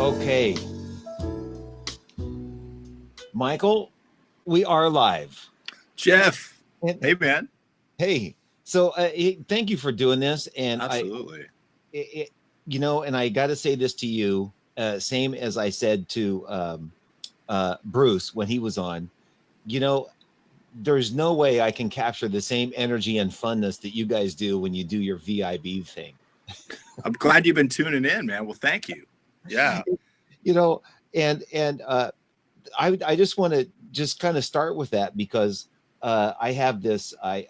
Okay. Michael, we are live. Jeff, And, hey man. hey, so thank you for doing this. And Absolutely. And I got to say this to you, same as I said to Bruce when he was on. There's no way I can capture the same energy and funness that you guys do when you do your VIB thing. I'm glad you've been tuning in, man. Well, thank you. Yeah. I just want to just kind of start with that because I have this. I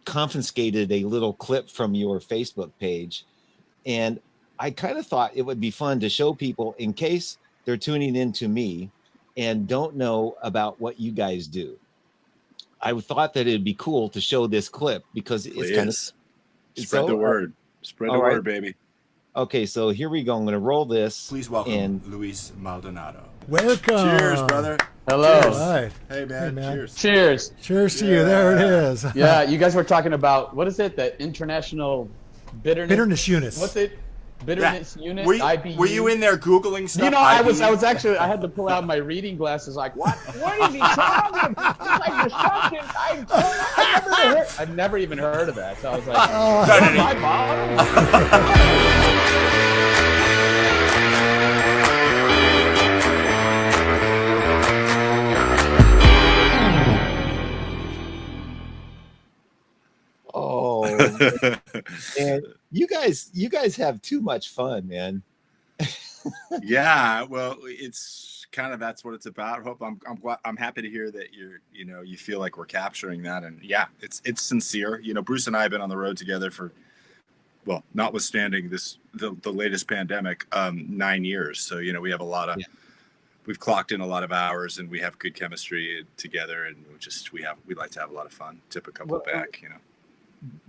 confiscated a little clip from your Facebook page, and I kind of thought it would be fun to show people in case they're tuning in to me and don't know about what you guys do. I thought that it'd be cool to show this clip because it's kind of spread the word. Spread the word, baby. Okay, so here we go. I'm going to roll this. Please welcome Luis Maldonado. Welcome. Cheers, brother. Hello. Cheers. Right. Hey, man. Cheers. Cheers to you. There it is. Yeah, you guys were talking about, what is it? The International Bitterness Units. What's it? Bitterness Unit? Were you in there Googling stuff? You know, I was actually, I had to pull out my reading glasses like, what is he talking about? It's like destruction. I've never even heard of that. So I was like, my Oh, and you guys have too much fun, man. Yeah, well, it's kind of that's what it's about. I'm happy to hear that you feel like we're capturing that, and yeah, it's sincere. Bruce and I have been on the road together for, well, notwithstanding the latest pandemic, 9 years. So we have a lot of. Yeah. We've clocked in a lot of hours, and we have good chemistry together, and we like to have a lot of fun. Tip a couple back,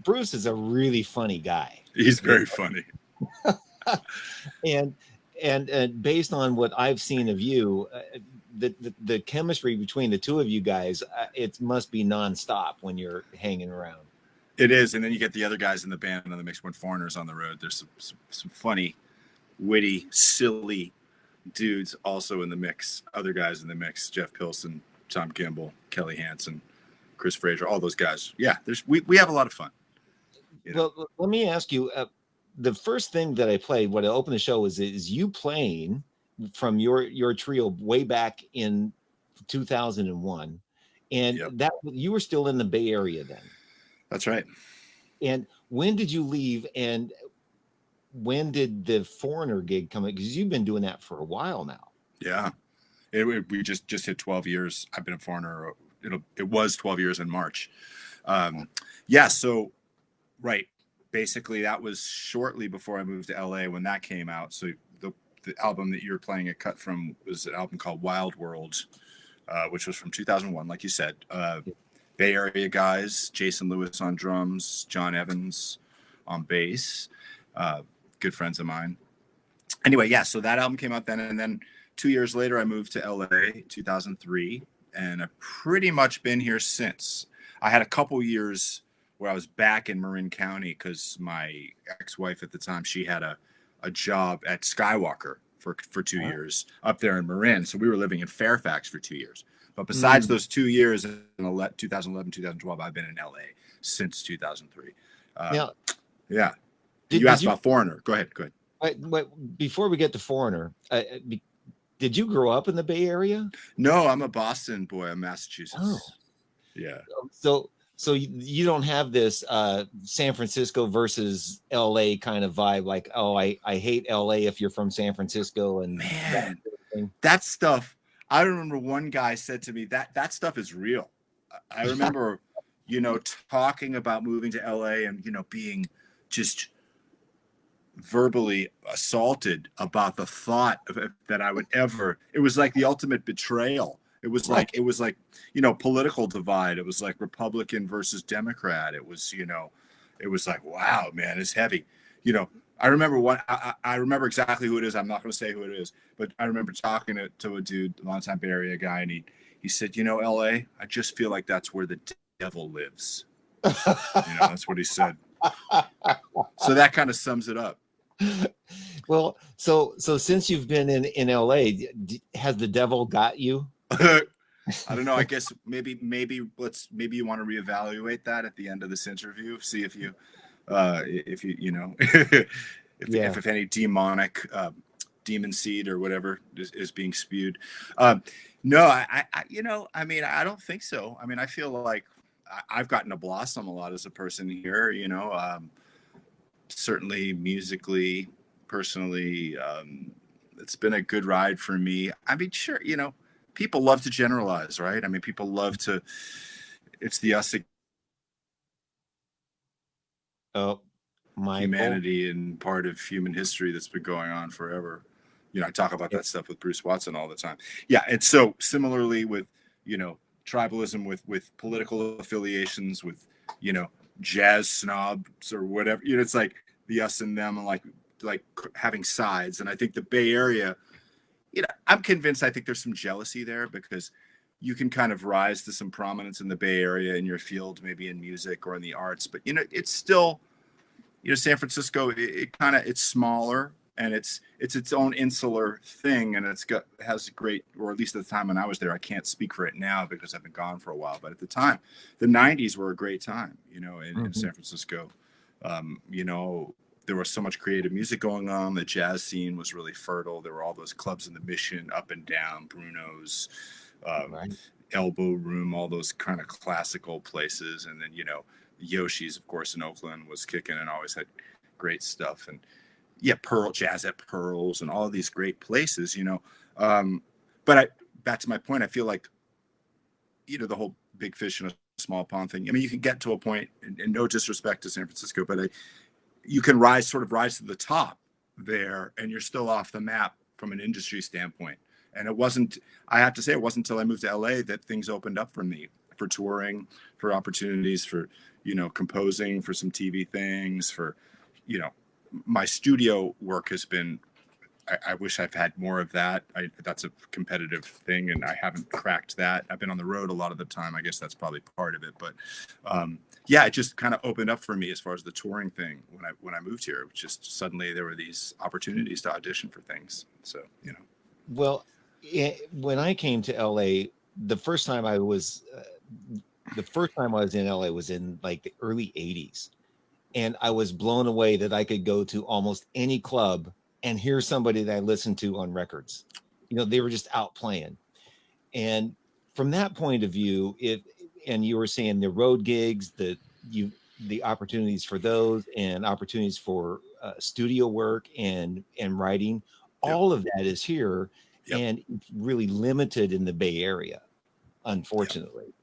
Bruce is a really funny guy. He's very funny. and based on what I've seen of you, the chemistry between the two of you guys, it must be nonstop when you're hanging around. It is, and then you get the other guys in the band on the mix when Foreigner's on the road. There's some funny, witty, silly dudes also in the mix. Other guys in the mix: Jeff Pilson, Tom Kimball, Kelly Hansen, Chris Fraser, all those guys. Yeah, we have a lot of fun. Well, let me ask you. The first thing that I played, what I opened the show is you playing from your trio way back in 2001, and that you were still in the Bay Area then. That's right. And when did you leave? And when did the Foreigner gig come in? Because you've been doing that for a while now. Yeah, we just hit 12 years. I've been a Foreigner. It was 12 years in March. So right. Basically, that was shortly before I moved to LA when that came out. So the album that you were playing a cut from was an album called Wild World, which was from 2001, like you said. Bay Area guys, Jason Lewis on drums, John Evans on bass, good friends of mine. Anyway, so that album came out then. And then 2 years later, I moved to LA, 2003. And I've pretty much been here since. I had a couple years where I was back in Marin County because my ex-wife at the time, she had a job at Skywalker for 2 years up there in Marin. So we were living in Fairfax for 2 years. But besides those 2 years in 2011, 2012, I've been in LA since 2003. Yeah. You asked about Foreigner. Go ahead. Before we get to Foreigner, did you grow up in the Bay Area? No, I'm a Boston boy. I'm Massachusetts. Oh. Yeah. So you don't have this San Francisco versus LA kind of vibe, like, oh, I hate LA if you're from San Francisco. And man, that stuff. I remember one guy said to me that stuff is real. I remember, talking about moving to LA and, being just verbally assaulted about the thought that I would ever. It was like the ultimate betrayal. It was like, political divide. It was like Republican versus Democrat. It was, it was like, wow, man, it's heavy. I remember I remember exactly who it is. I'm not going to say who it is, but I remember talking to a dude, a longtime Bay Area guy, and he said, LA, I just feel like that's where the devil lives. That's what he said. So that kind of sums it up. Well, so since you've been in LA, has the devil got you? I don't know. I guess maybe you want to reevaluate that at the end of this interview. See if you if any demonic demon seed or whatever is being spewed. No, I mean, I don't think so. I mean, I feel like I've gotten to blossom a lot as a person here. Certainly musically, personally, it's been a good ride for me. I mean, sure, people love to generalize, right? I mean, people love to. It's the us. Oh, humanity and part of human history that's been going on forever. I talk about that stuff with Bruce Watson all the time. Yeah, and so similarly with tribalism, with political affiliations, with jazz snobs or whatever. It's like the us and them, and like having sides. And I think the Bay Area, I'm convinced. I think there's some jealousy there because you can kind of rise to some prominence in the Bay Area in your field, maybe in music or in the arts, but it's still. San Francisco, it's smaller and it's its own insular thing, and has great, or at least at the time when I was there, I can't speak for it now because I've been gone for a while, but at the time, the 90s were a great time, in San Francisco. There was so much creative music going on. The jazz scene was really fertile. There were all those clubs in the Mission, Up and Down, Bruno's, Right. Elbow Room, all those kind of classical places, and then Yoshi's, of course, in Oakland was kicking and always had great stuff. And Jazz at Pearls and all of these great places, but back to my point, I feel like, the whole big fish in a small pond thing. I mean, you can get to a point, and no disrespect to San Francisco, but you can rise to the top there and you're still off the map from an industry standpoint. And I have to say, it wasn't until I moved to LA that things opened up for me, for touring, for opportunities, for composing, for some TV things, for my studio work has been. I wish I've had more of that. That's a competitive thing, and I haven't cracked that. I've been on the road a lot of the time. I guess that's probably part of it, but it just kind of opened up for me as far as the touring thing when I moved here. Just suddenly there were these opportunities to audition for things. So Well, when I came to LA, the first time I was in LA was in like the early 80s. And I was blown away that I could go to almost any club and hear somebody that I listened to on records. They were just out playing. And from that point of view, and you were saying the road gigs, the opportunities for those and opportunities for studio work and writing, all of that is here. Yep. And it's really limited in the Bay Area, unfortunately.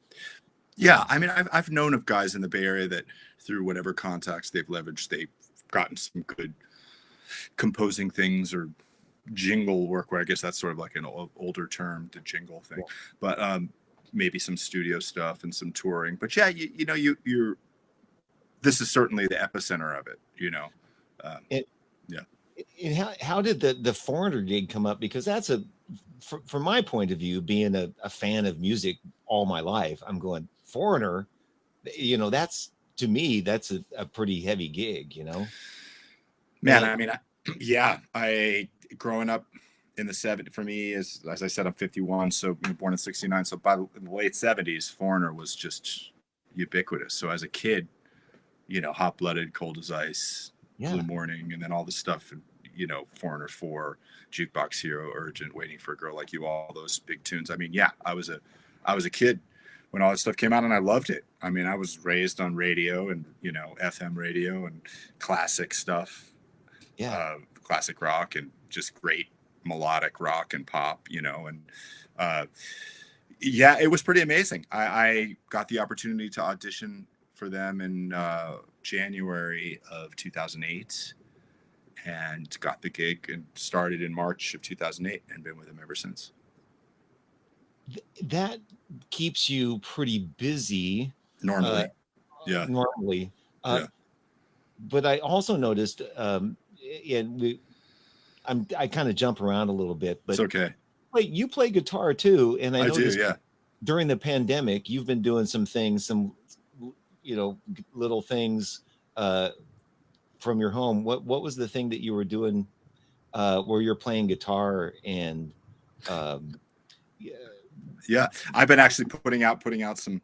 Yeah, I mean, I've known of guys in the Bay Area that through whatever contacts they've leveraged, they've gotten some good composing things or jingle work, where I guess that's sort of like an older term, the jingle thing, but maybe some studio stuff and some touring. But yeah, you're this is certainly the epicenter of it, And how did the Foreigner gig come up? Because that's from my point of view, being a fan of music all my life, I'm going Foreigner, that's, to me, that's a pretty heavy gig, Man, I mean, I growing up in the 70s, for me, as I said, I'm 51, so born in 69. So in the late 70s, Foreigner was just ubiquitous. So as a kid, Hot Blooded, Cold as Ice, Blue Morning, and then all the stuff, Foreigner 4, Jukebox Hero, Urgent, Waiting for a Girl Like You, all those big tunes. I mean, I was a kid when all that stuff came out, and I loved it. I mean, I was raised on radio and FM radio and classic stuff, classic rock and just great melodic rock and pop, and it was pretty amazing. I got the opportunity to audition for them in January of 2008 and got the gig and started in March of 2008 and been with them ever since. That keeps you pretty busy normally. Normally. But I also noticed, and I kind of jump around a little bit, but it's okay. You play guitar too, and I noticed do. During the pandemic, you've been doing some things, some little things from your home. What was the thing that you were doing where you're playing guitar and yeah. Yeah, I've been actually putting out some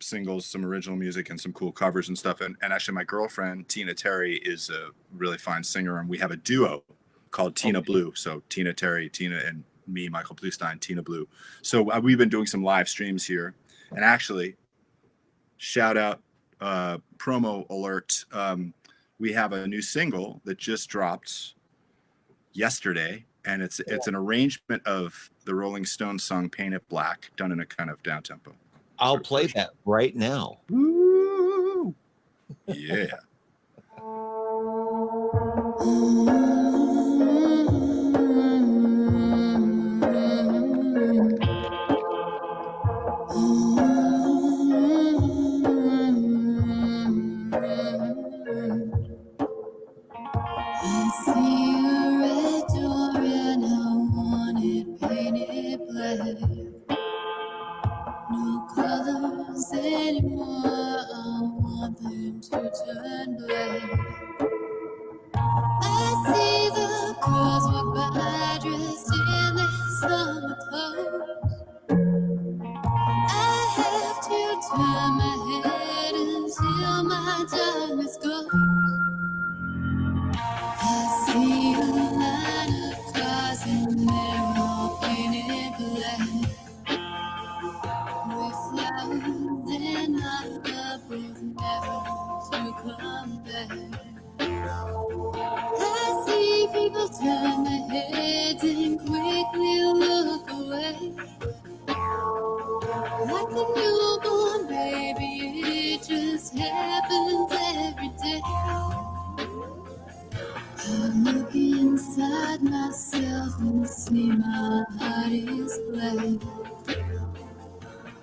singles, some original music, and some cool covers and stuff. And actually, my girlfriend Tina Terry is a really fine singer, and we have a duo called Tina Blue. So Tina Terry, Tina, and me, Michael Bluestein, Tina Blue. So we've been doing some live streams here, and actually, shout out, promo alert. We have a new single that just dropped yesterday, and it's an arrangement of the Rolling Stones song "Paint It Black" done in a kind of down tempo. I'll play that right now. Woo! Yeah. I see a red door and I want it painted black. No colors anymore, I want them to turn black. I see the girls walk by dressed in their summer clothes. I have to turn my head until my darkness goes. I see a line of cars and they're all painted black. With flowers and not the both never to come back. I see people turn their heads and quickly look away. Like a newborn baby, it just happens every day. I look inside myself and see my heart is black.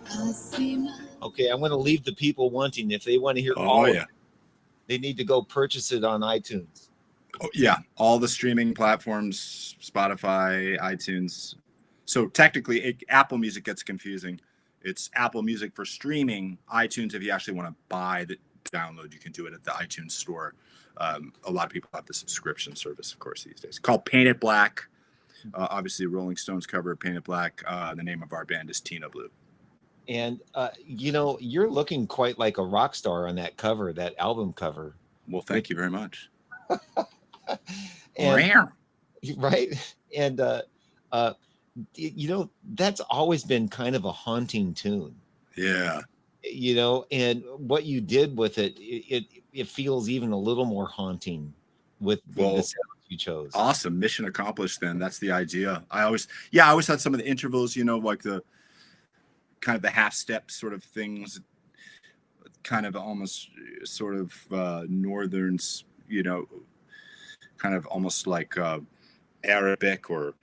I see my... Okay, I'm going to leave the people wanting. If they want to hear all of it, they need to go purchase it on iTunes. Oh, yeah, all the streaming platforms, Spotify, iTunes. So technically, Apple Music gets confusing. It's Apple Music for streaming. iTunes, if you actually want to buy the download, you can do it at the iTunes store. A lot of people have the subscription service, of course, these days. Called Paint It Black. Obviously, Rolling Stones cover, Paint It Black. The name of our band is Tina Blue. And, you know, you're looking quite like a rock star on that cover, that album cover. Well, thank you very much. And, right. And, you know, that's always been kind of a haunting tune. Yeah. You know, and what you did with it, it feels even a little more haunting with the sounds you chose. Awesome. Mission accomplished then. That's the idea. I always had some of the intervals, you know, like the kind of the half step sort of things, kind of almost sort of northerns, you know, kind of almost like Arabic or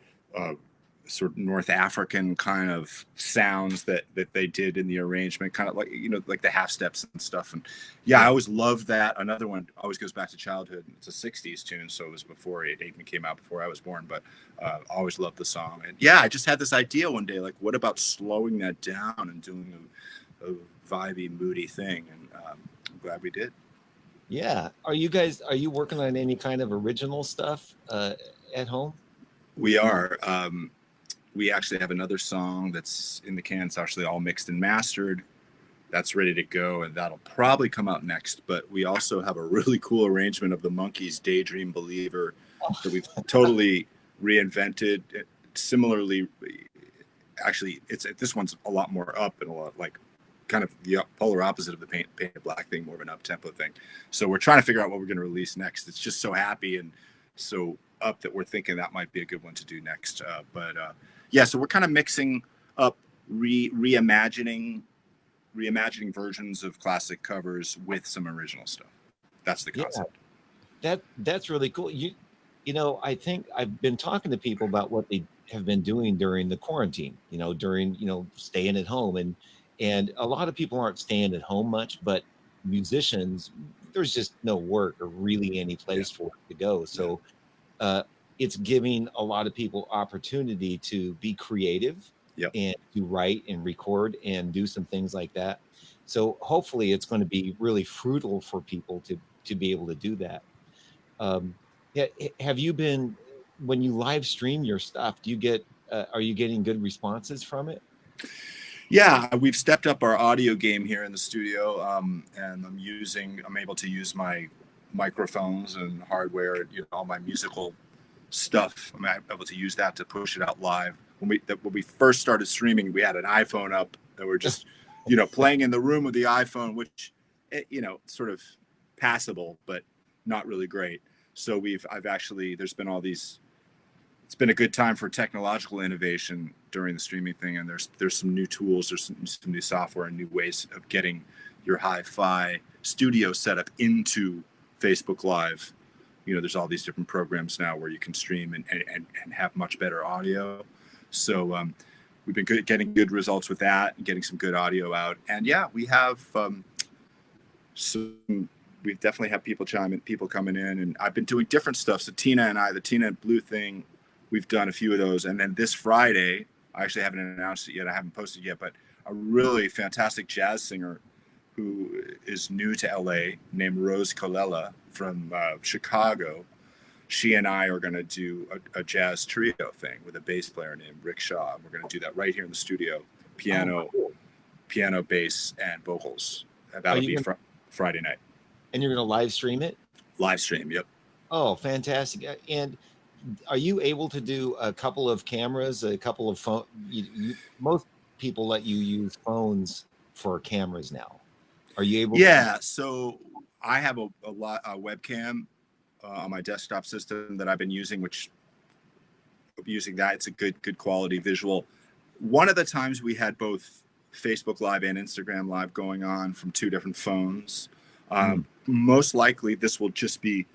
sort of North African kind of sounds that they did in the arrangement, kind of like, you know, like the half steps and stuff. And yeah, I always loved that. Another one always goes back to childhood. It's a 60s tune, so it was before it even came out, before I was born, but always loved the song. And yeah, I just had this idea one day, like, what about slowing that down and doing a vibey, moody thing? And I'm glad we did. Yeah. Are you working on any kind of original stuff at home? We are. We actually have another song that's in the can. It's actually all mixed and mastered. That's ready to go, and that'll probably come out next. But we also have a really cool arrangement of the Monkees' Daydream Believer that we've totally reinvented. Similarly, actually, this one's a lot more up and a lot like kind of the polar opposite of the Painted Black thing, more of an up-tempo thing. So we're trying to figure out what we're going to release next. It's just so happy and so up that we're thinking that might be a good one to do next. Yeah, so we're kind of mixing up reimagining versions of classic covers with some original stuff. That's the concept. Yeah, that's really cool. You know, I think I've been talking to people about what they have been doing during the quarantine, you know, during, you know, staying at home, and a lot of people aren't staying at home much, but musicians, there's just no work or really any place for it to go. So it's giving a lot of people opportunity to be creative and to write and record and do some things like that. So hopefully it's going to be really fruitful for people to be able to do that. Yeah. Have you been, when you live stream your stuff, do you get, are you getting good responses from it? Yeah, we've stepped up our audio game here in the studio, and I'm able to use my microphones and hardware, all my musical stuff. I'm able to use that to push it out live. When we first started streaming, we had an iPhone up that we're just, playing in the room with the iPhone, which, sort of passable, but not really great. So there's been all these. It's been a good time for technological innovation during the streaming thing, and there's some new tools, there's some new software and new ways of getting your hi-fi studio setup into Facebook Live. There's all these different programs now where you can stream and have much better audio. So we've been getting good results with that and getting some good audio out. And yeah, we have we definitely have people coming in, and I've been doing different stuff. So Tina and the Tina and Blue thing, we've done a few of those. And then this Friday, I actually haven't announced it yet. I haven't posted yet, but a really fantastic jazz singer who is new to LA named Rose Colella from Chicago. She and I are going to do a jazz trio thing with a bass player named Rick Shaw. We're going to do that right here in the studio, piano, bass, and vocals. And that'll be Friday night. And you're going to live stream it? Live stream, yep. Oh, fantastic. And are you able to do a couple of cameras, a couple of phone? Most people let you use phones for cameras now. Are you able? Yeah. So I have a webcam on my desktop system that I've been using, it's a good quality visual. One of the times we had both Facebook Live and Instagram Live going on from two different phones. Most likely this will just be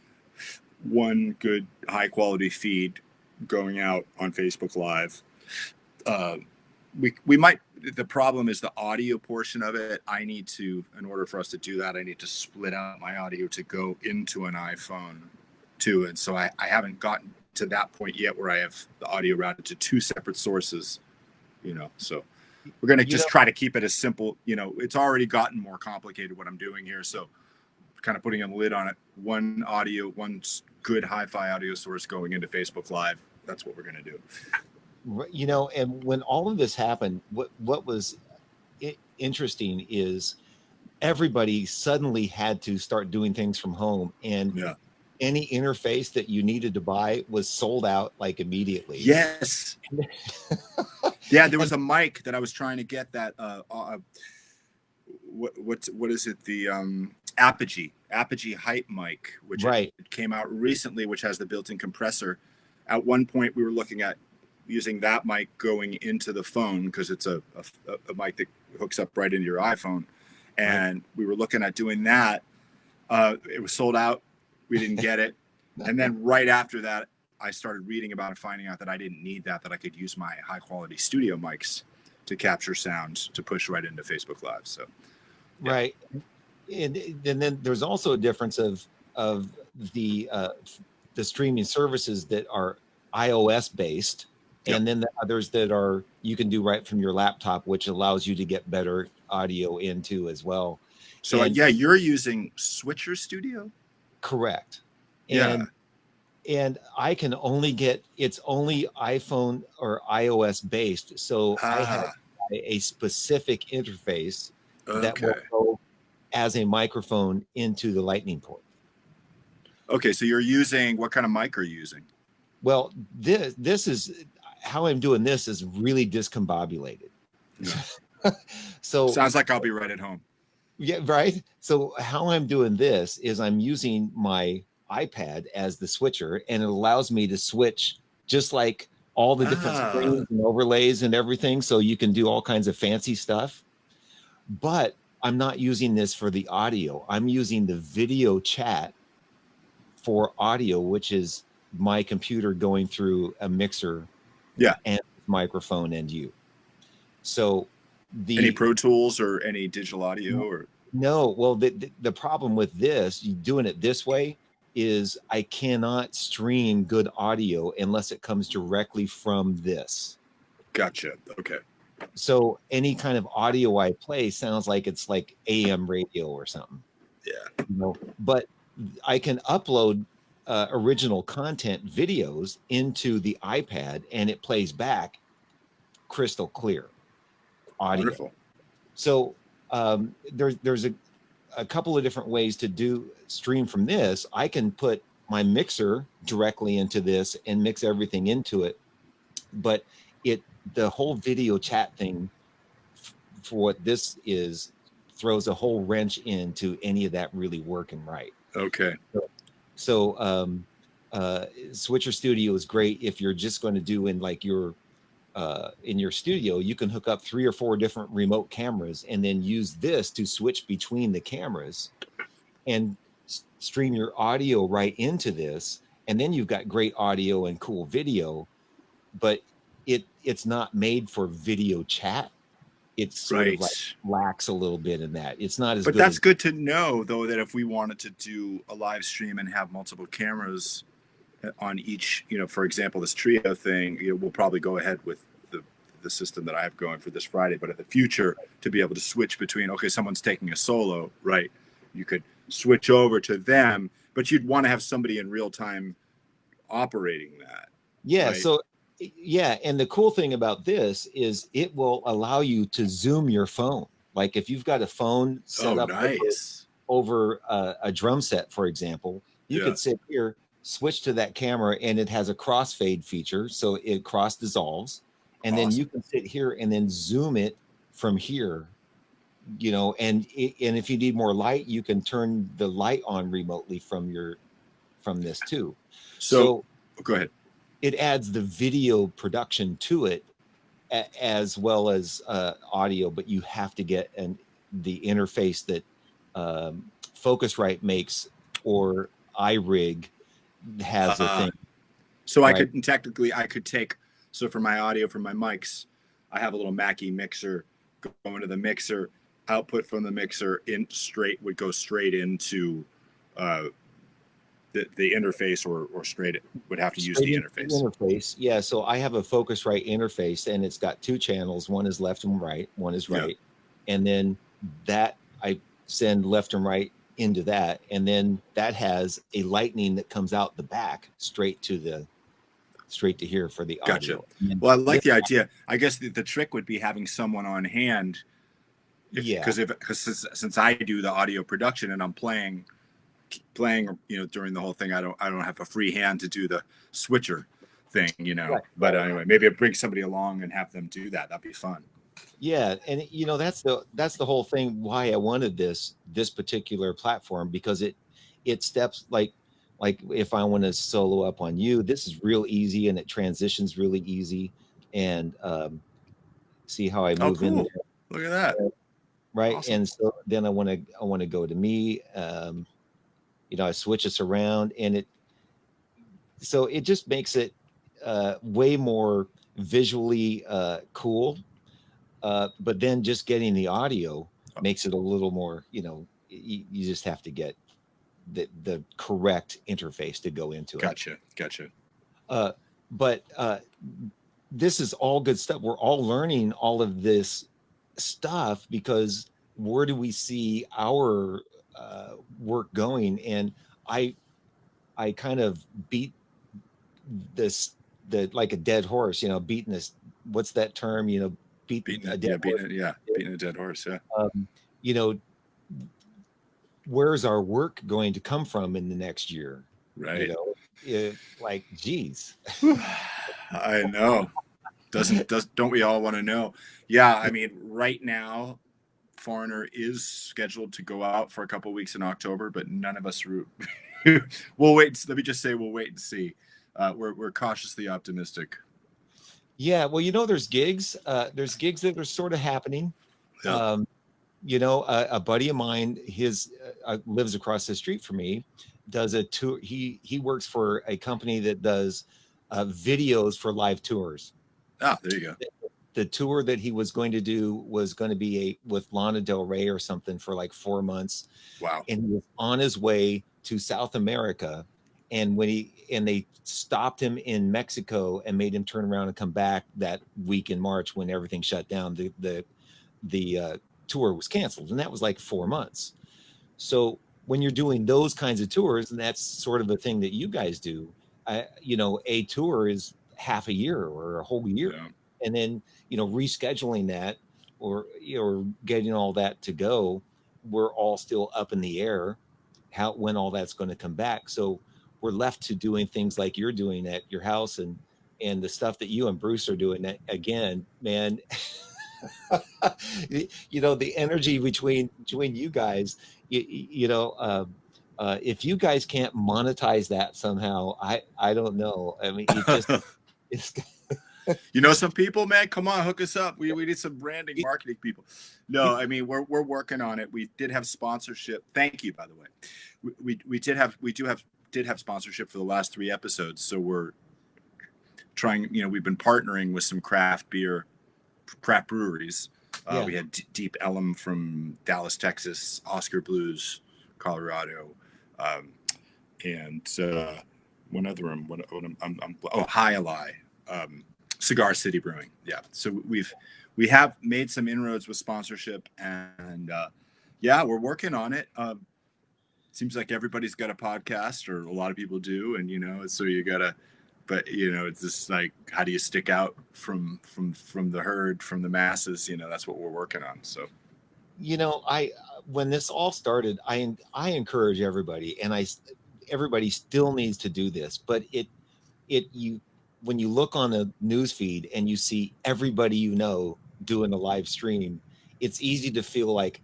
one good high quality feed going out on Facebook Live. We might, the problem is the audio portion of it. In order for us to do that, I need to split out my audio to go into an iPhone too. And so I haven't gotten to that point yet where I have the audio routed to two separate sources, so we're going to just try to keep it as simple. It's already gotten more complicated what I'm doing here. So kind of putting a lid on it, one good hi-fi audio source going into Facebook Live. That's what we're going to do. And when all of this happened, what was interesting is everybody suddenly had to start doing things from home, and any interface that you needed to buy was sold out like immediately. Yes. Yeah, there was a mic that I was trying to get that what is it, the Apogee Hype mic, which came out recently, which has the built-in compressor. At one point we were looking at using that mic going into the phone because it's a mic that hooks up right into your iPhone, and we were looking at doing that. It was sold out. We didn't get it. And then right after that, I started reading about it, finding out that I didn't need that I could use my high quality studio mics to capture sound to push right into Facebook Live. So, yeah. Right. And then there's also a difference of the streaming services that are iOS based, and then the others that you can do right from your laptop, which allows you to get better audio into as well. So you're using Switcher Studio? Correct. And I can only it's only iPhone or iOS based. So I have a specific interface that will go as a microphone into the Lightning port. Okay. So you're using, what kind of mic are you using? Well, this is how I'm doing this is really discombobulated. Yeah. So sounds like I'll be right at home. Yeah, right. So how I'm doing this is I'm using my iPad as the switcher, and it allows me to switch just like all the different screens and overlays and everything. So you can do all kinds of fancy stuff. But I'm not using this for the audio. I'm using the video chat for audio, which is my computer going through a mixer and microphone and you. So any Pro Tools or any digital audio or no. Well, the problem with this, you doing it this way, is I cannot stream good audio unless it comes directly from this. Gotcha. Okay. So any kind of audio I play sounds like it's like AM radio or something. Yeah. But I can upload original content videos into the iPad, and it plays back crystal clear audio. Wonderful. So there's a couple of different ways to do stream from this. I can put my mixer directly into this and mix everything into it, but the whole video chat thing for what this is throws a whole wrench into any of that really working right. Okay. So Switcher Studio is great if you're just going to do in like your in your studio. You can hook up 3 or 4 different remote cameras and then use this to switch between the cameras and stream your audio right into this, and then you've got great audio and cool video. But it's not made for video chat. It's sort of like lacks a little bit in that. It's not as but good. That's good to know, though, that if we wanted to do a live stream and have multiple cameras on each, for example, this trio thing, we'll probably go ahead with the system that I have going for this Friday. But in the future, to be able to switch between, okay, someone's taking a solo, right? You could switch over to them, but you'd want to have somebody in real time operating that. Yeah. Right? So, yeah. And the cool thing about this is it will allow you to zoom your phone. Like if you've got a phone set up over a drum set, for example, you could sit here, switch to that camera, and it has a crossfade feature. So it cross dissolves. And then you can sit here and then zoom it from here, and if you need more light, you can turn the light on remotely from this too. So go ahead. It adds the video production to it as well as audio, but you have to get the interface that Focusrite makes or iRig has a thing. So right? I could take. So for my audio, for my mics, I have a little Mackie mixer. Go into the mixer, output from the mixer would go straight into the interface, or straight would have to use the interface. Yeah. So I have a Focusrite interface, and it's got 2 channels. One is left and right. One is right, and then that I send left and right into that, and then that has a lightning that comes out the back straight to here for the audio. Gotcha. Well, I like the idea. I guess the trick would be having someone on hand. Because since I do the audio production and I'm playing, during the whole thing, I don't have a free hand to do the switcher thing, Right. But anyway, maybe I bring somebody along and have them do that. That'd be fun. Yeah, and that's the whole thing. Why I wanted this particular platform, because it steps like if I want to solo up on you, this is real easy, and it transitions really easy. And see how I move in there. Look at that. Right. Awesome. And so then I want to go to me. I switch this around, and it just makes it way more visually cool. But then just getting the audio makes it a little more, you just have to get the correct interface to go into it. Gotcha. But this is all good stuff. We're all learning all of this stuff because where do we see our work going? And I kind of beat like a dead horse, beating this. What's that term? Beating a dead horse. Yeah. Where's our work going to come from in the next year? Right. Geez. I know. Don't we all want to know? Yeah. I mean, right now, Foreigner is scheduled to go out for a couple of weeks in October, but none of us we'll wait. Let me just say, we'll wait and see. We're cautiously optimistic. Yeah. Well, there's gigs. There's gigs that are sort of happening. Yeah. A buddy of mine, his lives across the street from me, does a tour. He works for a company that does videos for live tours. Ah, there you go. The tour that he was going to do was going to be with Lana Del Rey or something for like 4 months. Wow. And he was on his way to South America. And they stopped him in Mexico and made him turn around and come back that week in March when everything shut down. The tour was canceled, and that was like 4 months. So when you're doing those kinds of tours, and that's sort of a thing that you guys do, a tour is half a year or a whole year. Yeah. And then, rescheduling that or getting all that to go, we're all still up in the air when all that's going to come back. So we're left to doing things like you're doing at your house, and the stuff that you and Bruce are doing. Again, man, the energy between you guys, if you guys can't monetize that somehow, I don't know. I mean, it's Some people, man, come on, hook us up. We need some branding, marketing people. No, I mean, we're working on it. We did have sponsorship. Thank you, by the way. We did have sponsorship for the last 3 episodes. So we're trying, we've been partnering with some craft breweries. We had Deep Ellum from Dallas, Texas, Oscar Blues, Colorado, and one other one. High Ally, Cigar City Brewing. Yeah. So we have made some inroads with sponsorship, and we're working on it. Seems like everybody's got a podcast, or a lot of people do, and so you gotta. But it's just like, how do you stick out from the herd, from the masses? That's what we're working on. So, when this all started, I encourage everybody, and everybody still needs to do this. But when you look on the news feed and you see everybody doing a live stream, it's easy to feel like,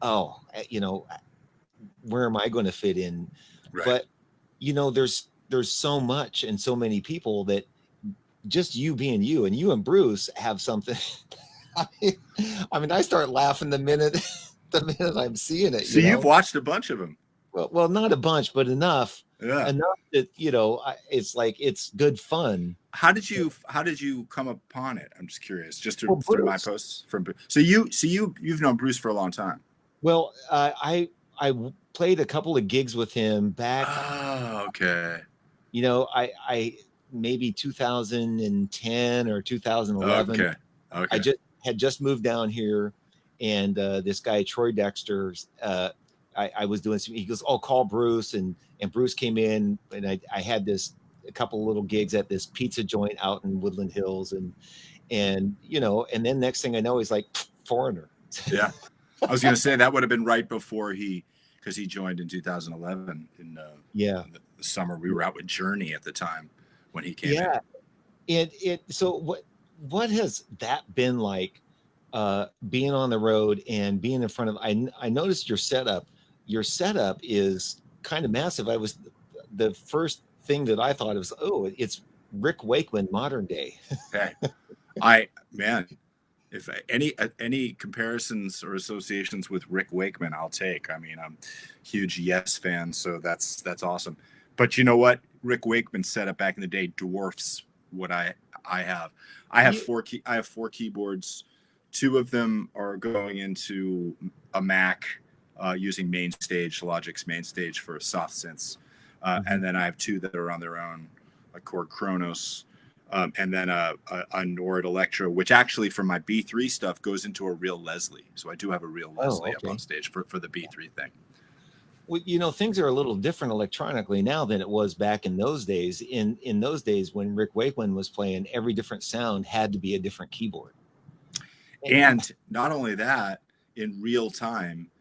where am I going to fit in? Right. But there's so much and so many people that just you being you, and you and Bruce have something. I mean, I start laughing the minute I'm seeing it. So you've watched a bunch of them. Well, not a bunch, but enough. Yeah. Enough that it's like, it's good fun. How did you come upon it? I'm just curious. Just through my posts So you've known Bruce for a long time. Well, I played a couple of gigs with him back. Oh, okay. I maybe 2010 or 2011. Okay. I had just moved down here, and this guy Troy Dexter, I was doing some. He goes, "Oh, call Bruce," and Bruce came in, and I had a couple of little gigs at this pizza joint out in Woodland Hills, and then next thing I know, he's like, Foreigner. Yeah, I was gonna say that would have been right before because he joined in 2011 in the summer. We were out with Journey at the time when he came in. So what has that been like, being on the road and being in front of? I noticed your setup is kind of massive. The first thing that I thought was, it's Rick Wakeman modern day. Okay. If any comparisons or associations with Rick Wakeman, I'll take. I mean, I'm a huge Yes fan, so that's awesome. But you know what? Rick Wakeman's setup back in the day dwarfs what I have. I have four keyboards. 2 of them are going into a Mac using Logic's MainStage for soft synths, and then I have 2 that are on their own, a Korg Kronos. And then a Nord Electro, which actually for my B3 stuff goes into a real Leslie. So I do have a real Leslie up on stage for the B3 thing. Well, things are a little different electronically now than it was back in those days. In those days when Rick Wakeman was playing, every different sound had to be a different keyboard. And not only that, in real time,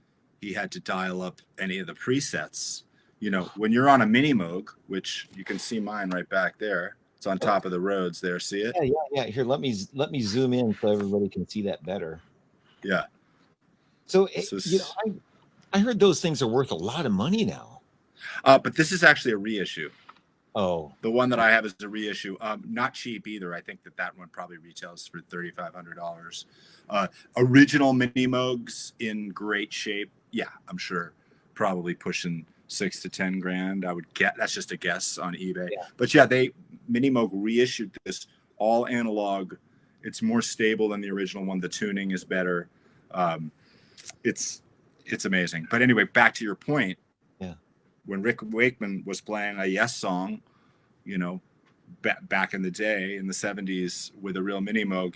he had to dial up any of the presets. When you're on a Mini Moog, which you can see mine right back there. It's on top of the Rhodes there. See it? Yeah. Here, let me zoom in so everybody can see that better. Yeah. So I heard those things are worth a lot of money now. But this is actually a reissue. Oh. The one that I have is a reissue. Not cheap either. I think that one probably retails for $3,500. Original Mini Moogs in great shape. Yeah, I'm sure probably pushing $6,000 to $10,000. I would get. That's just a guess on eBay. Yeah. But yeah, Mini Moog reissued this all analog. It's more stable than the original one. The tuning is better. It's amazing. But anyway, back to your point. Yeah. When Rick Wakeman was playing a Yes song, back in the day in the 70s with a real Mini Moog,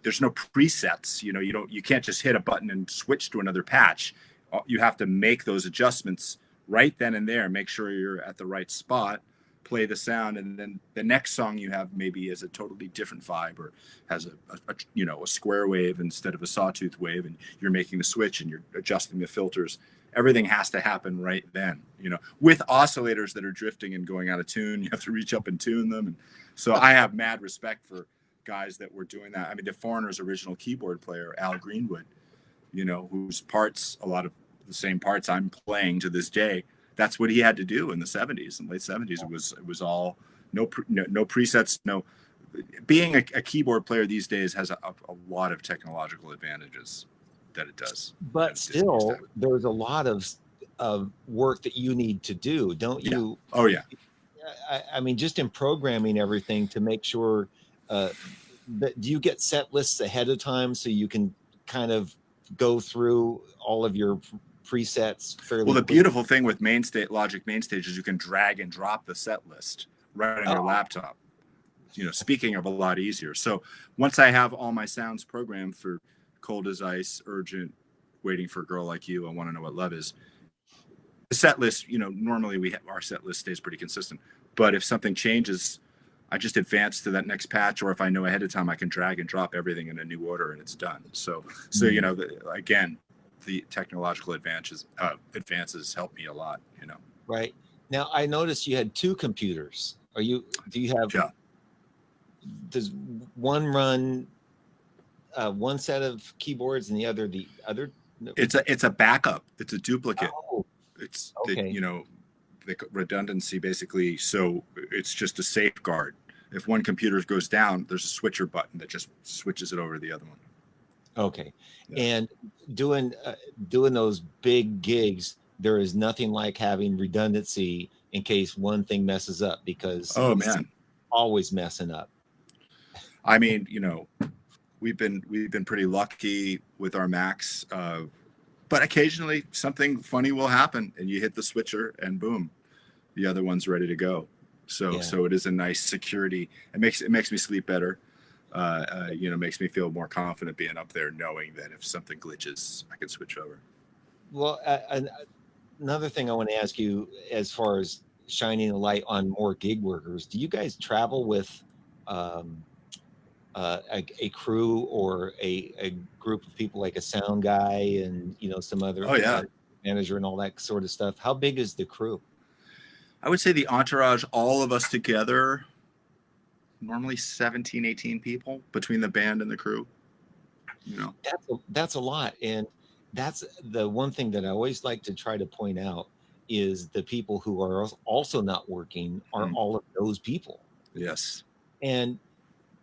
there's no presets. You can't just hit a button and switch to another patch. You have to make those adjustments right then and there, make sure you're at the right spot, play the sound, and then the next song you have maybe is a totally different vibe, or has a square wave instead of a sawtooth wave, and you're making the switch and you're adjusting the filters. Everything has to happen right then, with oscillators that are drifting and going out of tune. You have to reach up and tune them. And so I have mad respect for guys that were doing that. I mean, the Foreigner's original keyboard player, Al Greenwood, whose parts, a lot of the same parts I'm playing to this day, that's what he had to do in the 70s and late 70s. It was all no presets, no. Being a keyboard player these days has a lot of technological advantages that it does. But still, there's a lot of work that you need to do, don't you? Oh yeah. I mean, just in programming everything to make sure that, do you get set lists ahead of time so you can kind of go through all of your presets fairly well? The quickly? Beautiful thing with Logic MainStage is you can drag and drop the set list right on your laptop. Speaking of a lot easier. So once I have all my sounds programmed for Cold as Ice, Urgent, Waiting for a Girl Like You, I Want to Know What Love Is, the set list, normally our set list stays pretty consistent. But if something changes, I just advance to that next patch, or if I know ahead of time, I can drag and drop everything in a new order and it's done. So again, the technological advances help me a lot. Right. Now I noticed you had two computers. Do you have? Yeah. Does one run one set of keyboards and the other? It's a backup. It's a duplicate. Oh, it's okay. the redundancy basically. So it's just a safeguard. If one computer goes down, there's a switcher button that just switches it over to the other one. Okay. Yeah. And doing those big gigs, there is nothing like having redundancy in case one thing messes up, because Oh man, always messing up. I mean, we've been pretty lucky with our Macs, but occasionally something funny will happen, and you hit the switcher, and boom, the other one's ready to go. So it is a nice security. It makes me sleep better. Makes me feel more confident being up there, knowing that if something glitches, I can switch over. Well, another thing I want to ask you, as far as shining a light on more gig workers, do you guys travel with a crew or a group of people, like a sound guy and some other manager and all that sort of stuff? How big is the crew? I would say the entourage, all of us together, normally 17, 18 people between the band and the crew. That's a lot. And that's the one thing that I always like to try to point out, is the people who are also not working are all of those people. Yes. And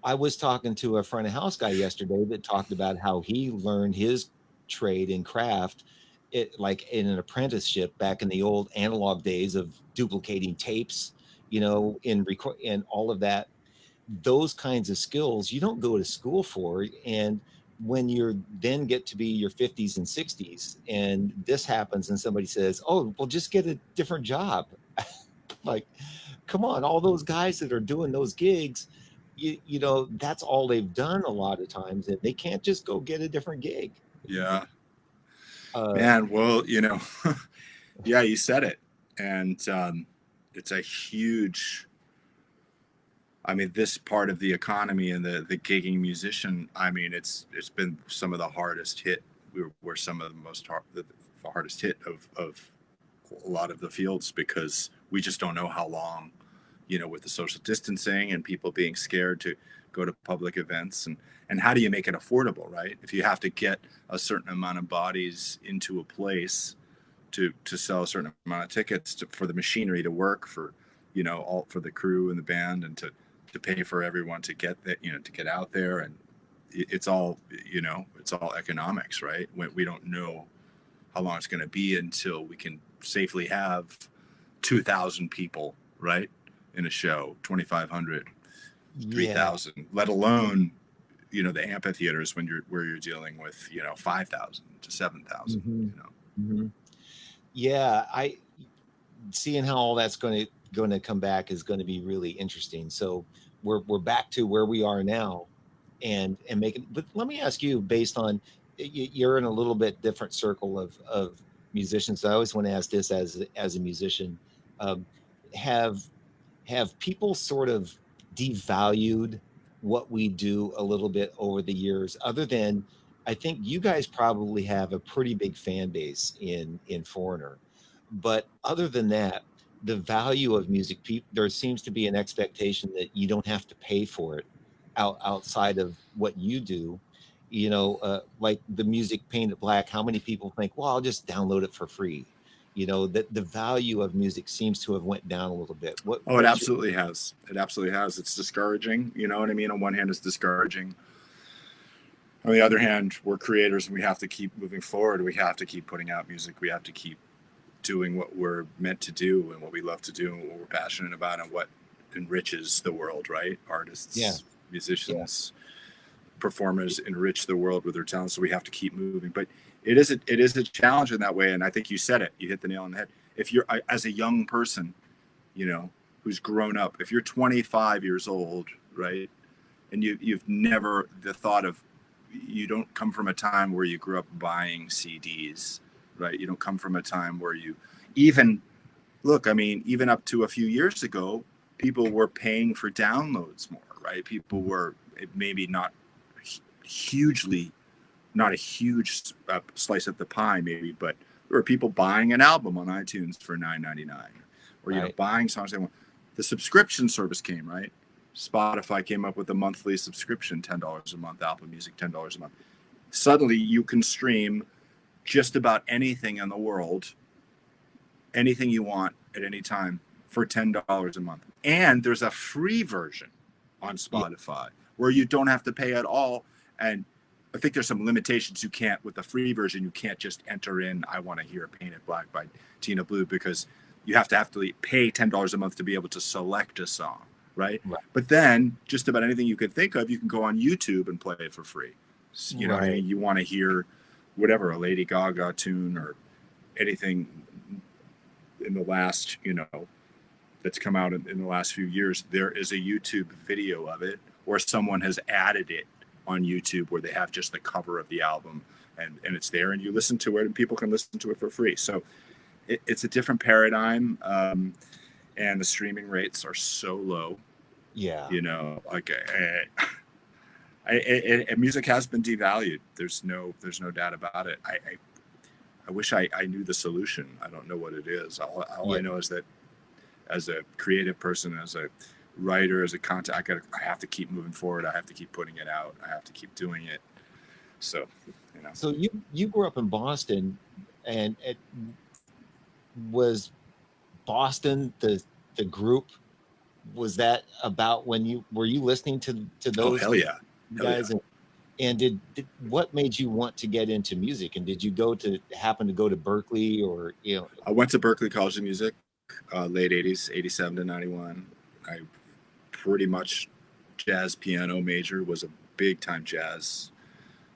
I was talking to a front of house guy yesterday that talked about how he learned his trade and craft, like in an apprenticeship back in the old analog days of duplicating tapes, in record and all of that. Those kinds of skills you don't go to school for. And when you're then get to be your 50s and 60s and this happens and somebody says, oh, well, just get a different job. Like, come on, all those guys that are doing those gigs, that's all they've done a lot of times, and they can't just go get a different gig. Yeah. Man, well, yeah, you said it. And it's a huge, this part of the economy and the gigging musician, it's been some of the hardest hit. We're some of the hardest hit of a lot of the fields, because we just don't know how long, with the social distancing and people being scared to go to public events, and how do you make it affordable, right? If you have to get a certain amount of bodies into a place to sell a certain amount of tickets for the machinery to work, for, all for the crew and the band, and to pay for everyone to get that, to get out there. And it's all, it's all economics, right? We don't know how long it's going to be until we can safely have 2,000 people, right, in a show, 2,500, 3,000, let alone, the amphitheaters where you're dealing with, 5,000 to 7,000. Yeah, seeing how all that's going to come back is going to be really interesting. So we're back to where we are now, and make it. But let me ask you, based on, you're in a little bit different circle of musicians. So I always want to ask this as a musician: um, have have people sort of devalued what we do a little bit over the years? Other than, I think you guys probably have a pretty big fan base in Foreigner, but other than that, the value of music, there seems to be an expectation that you don't have to pay for it outside of what you do. Like the music Painted Black, how many people think, well, I'll just download it for free? That the value of music seems to have went down a little bit. Oh, it What's your absolutely has. It absolutely has. It's discouraging. You know what I mean? On one hand, it's discouraging. On the other hand, we're creators and we have to keep moving forward. We have to keep putting out music. We have to keep doing what we're meant to do and what we love to do and what we're passionate about and what enriches the world, right? Artists, Yeah. musicians, performers enrich the world with their talents. So we have to keep moving. But it is a challenge in that way. And I think you said it. You hit the nail on the head. If you're, as a young person, who's grown up, if you're 25 years old, right, and you've never, the thought of, you don't come from a time where you grew up buying CDs, right? You don't come from a time where you even up to a few years ago, people were paying for downloads more, right? People were maybe not a huge slice of the pie, maybe, but there were people buying an album on iTunes for $9.99, or buying songs they want. The subscription service came, right? Spotify came up with a monthly subscription, $10 a month. Apple Music, $10 a month. Suddenly, you can stream just about anything in the world, anything you want at any time, for $10 a month. And there's a free version on Spotify where you don't have to pay at all. And I think there's some limitations. You can't, with the free version, you can't just enter in, I want to hear Painted Black by Tina Blue, because you have to pay $10 a month to be able to select a song, right? But then just about anything you could think of, you can go on YouTube and play it for free. So, you know what I mean? You want to hear whatever, a Lady Gaga tune or anything in the last, that's come out in the last few years, there is a YouTube video of it, or someone has added it on YouTube where they have just the cover of the album and it's there, and you listen to it and people can listen to it for free. So it's a different paradigm. And the streaming rates are so low. Yeah. Music has been devalued. There's no doubt about it. I wish I knew the solution. I don't know what it is. All I know is that as a creative person, as a writer, as a content, I have to keep moving forward. I have to keep putting it out. I have to keep doing it. So, So you grew up in Boston, and it was Boston the group. Was that about when were you listening to those? Oh, hell yeah. Guys? And did what made you want to get into music? And did you happen to go to Berkeley, or I went to Berkeley College of Music, late 80s, 87 to 91. I pretty much jazz piano major, was a big time jazz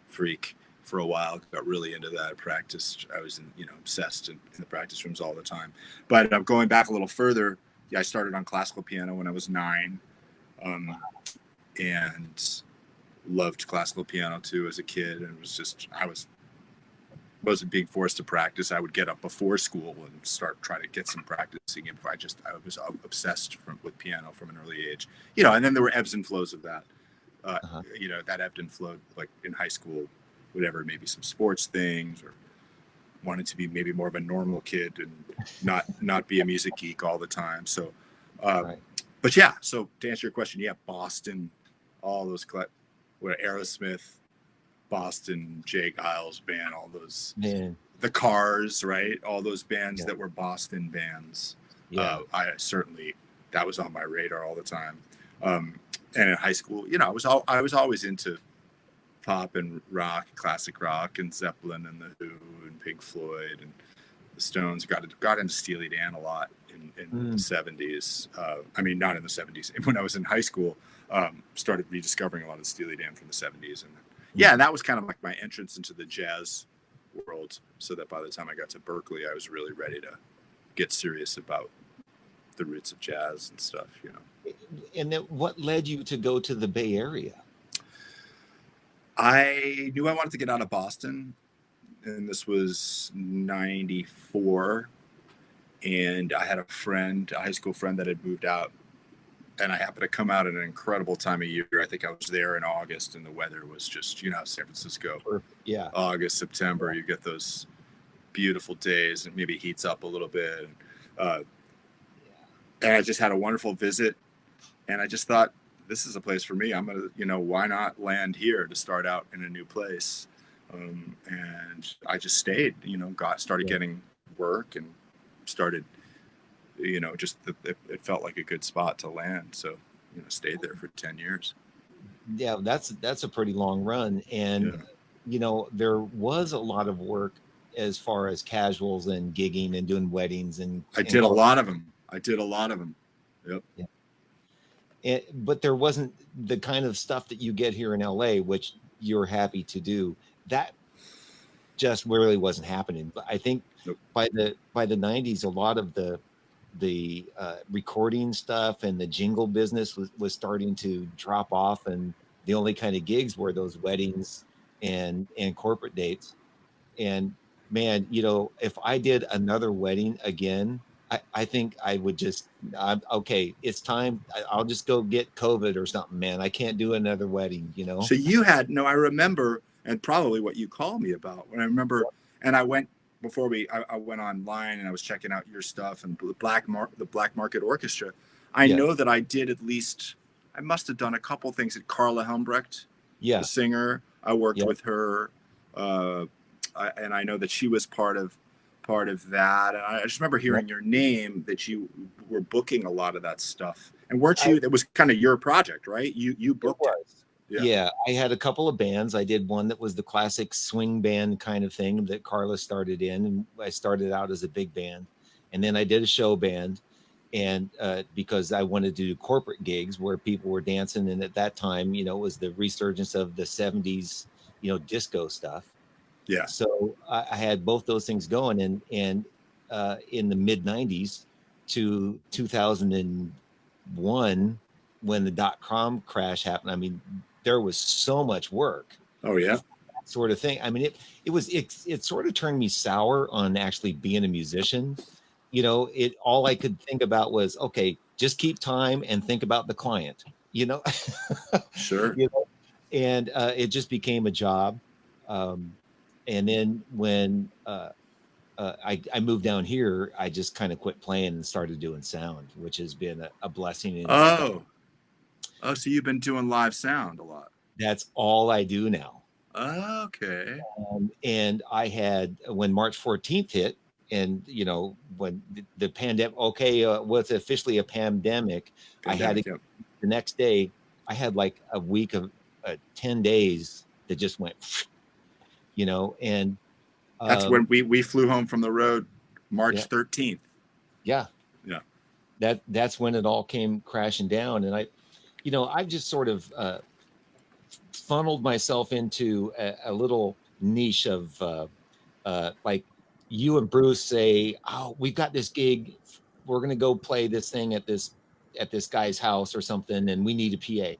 freak for a while. Got really into that. I practiced. I was obsessed in the practice rooms all the time. But going back a little further, I started on classical piano when I was 9, and loved classical piano too as a kid. And it was just, I wasn't being forced to practice. I would get up before school and start trying to get some practicing. I was obsessed with piano from an early age, and then there were ebbs and flows of that. That ebbed and flowed, like in high school, whatever, maybe some sports things, or wanted to be maybe more of a normal kid and not be a music geek all the time. So, but yeah, so to answer your question, Boston, all those, Aerosmith, Boston, Jay Giles band, all those, the Cars, right? All those bands that were Boston bands. I certainly, that was on my radar all the time. And in high school, I was always into pop and rock, classic rock, and Zeppelin and the Who and Pink Floyd and the Stones. Got into Steely Dan a lot in the 70s. Not in the 70s. When I was in high school, started rediscovering a lot of Steely Dan from the 70s. And that was kind of like my entrance into the jazz world, so that by the time I got to Berkeley, I was really ready to get serious about the roots of jazz and stuff, And then what led you to go to the Bay Area? I knew I wanted to get out of Boston. and this was 94. And I had a high school friend that had moved out, and I happened to come out at an incredible time of year. I think I was there in August, and the weather was just, San Francisco. Yeah. August, September, you get those beautiful days, and maybe heats up a little bit. And I just had a wonderful visit, and I just thought, this is a place for me. I'm going to, why not land here to start out in a new place? And I just stayed, started getting work and started, it felt like a good spot to land. So, stayed there for 10 years. Yeah, that's a pretty long run. And, there was a lot of work as far as casuals and gigging and doing weddings. And I did a lot of them. Yep. Yeah. But there wasn't the kind of stuff that you get here in LA, which you're happy to do. That just really wasn't happening. But I think by the 90s, a lot of the recording stuff and the jingle business was starting to drop off, and the only kind of gigs were those weddings and corporate dates. And man, if I did another wedding again, I think I would just, okay, it's time. I'll just go get COVID or something, man. I can't do another wedding, So you had, I remember, and probably what you called me about when I remember, and I went, I went online and I was checking out your stuff and the Black Market Orchestra. I know that I must have done a couple things at Carla Helmbrecht, the singer. I worked with her, and I know that she was part of that. And I just remember hearing your name, that you were booking a lot of that stuff. And weren't you? It was kind of your project, right? You booked it. Yeah, I had a couple of bands. I did one that was the classic swing band kind of thing that Carla started in, and I started out as a big band, and then I did a show band, and because I wanted to do corporate gigs where people were dancing, and at that time, it was the resurgence of the 70s, disco stuff. Yeah. So I had both those things going, and in the mid 90s to 2001, when the .com crash happened, I mean, there was so much work. Oh yeah. That sort of thing. I mean, it sort of turned me sour on actually being a musician. All I could think about was, okay, just keep time and think about the client, Sure. And it just became a job. And then when I moved down here, I just kind of quit playing and started doing sound, which has been a blessing. So you've been doing live sound a lot. That's all I do now. Okay. And I had, when March 14th hit, and when the pandemic, was officially a pandemic, I had the next day, I had like a week of 10 days that just went, and that's when we flew home from the road, March 13th. Yeah. Yeah. That's when it all came crashing down. And I've just sort of funneled myself into a little niche of like you and Bruce say, oh, we've got this gig. We're going to go play this thing at this guy's house or something, and we need a PA.